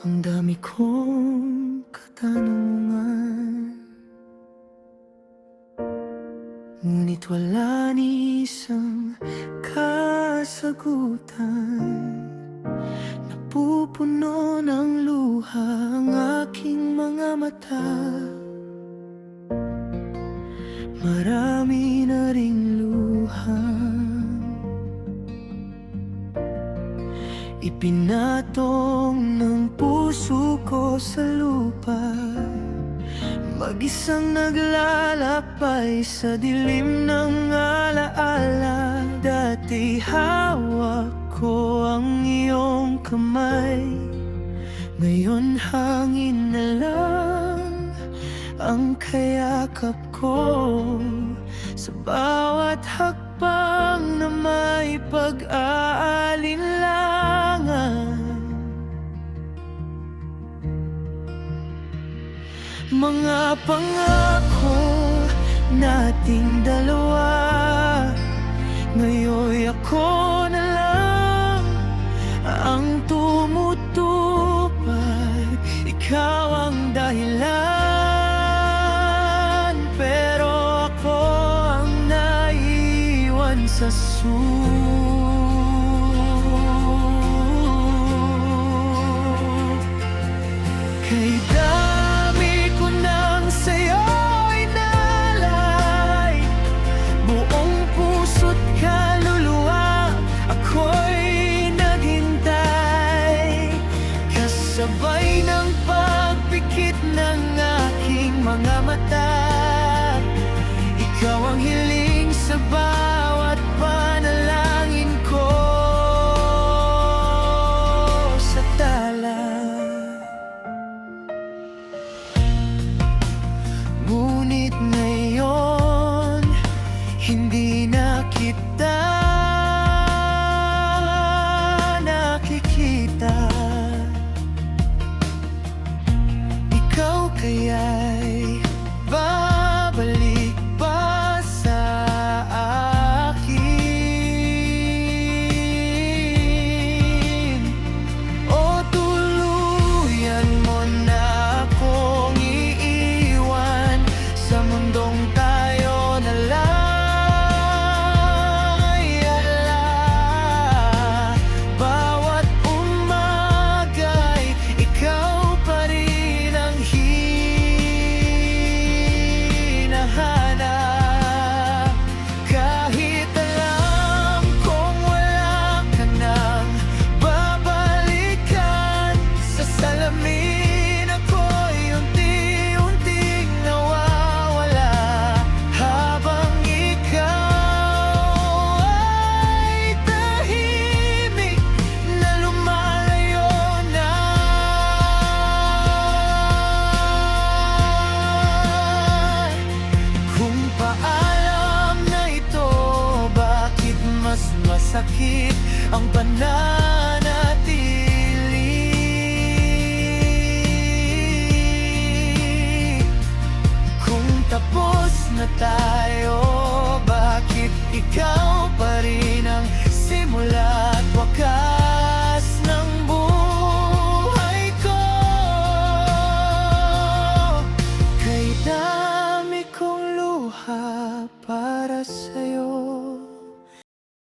Ang dami kong katanungan, ngunit wala ni isang kasagutan. Napupuno ng luha ang aking mga mata. Marami na ring luha ipinatong ng puso ko sa lupa. Mag-isang naglalakbay sa dilim ng alaala. Dati hawak ko ang iyong kamay, ngayon hangin na lang ang kayakap ko. Sa bawat hakbang na may pag-aalinlangan, mga pangako nating dalawa, ngayon ako na lang ang tumutupad. Ikaw ang dahilan, pero ako ang naiwan sa kay dami ko nang sa'yo'y nalay, buong puso't kaluluwa ako'y naghintay. Kasabay ng pagpikit ng aking mga mata, ikaw ang hiling sa bawat panalangin ko sa tala. Ngunit ngayon, hindi na kita nakikita. Ikaw kaya'y babalik ba sa akin? O tuluyan mo na akong iiwan sa mundong tayo na lang ay ala. Bawat umaga'y ikaw pa rin ang hinahanap. Kahit alam kong wala ka nang babalikan, sa salamin ako'y unti-unting nawawala. Habang ikaw ay tahimik na lumalayo na. Kung paalam na ito, bakit mas masakit ang panahon?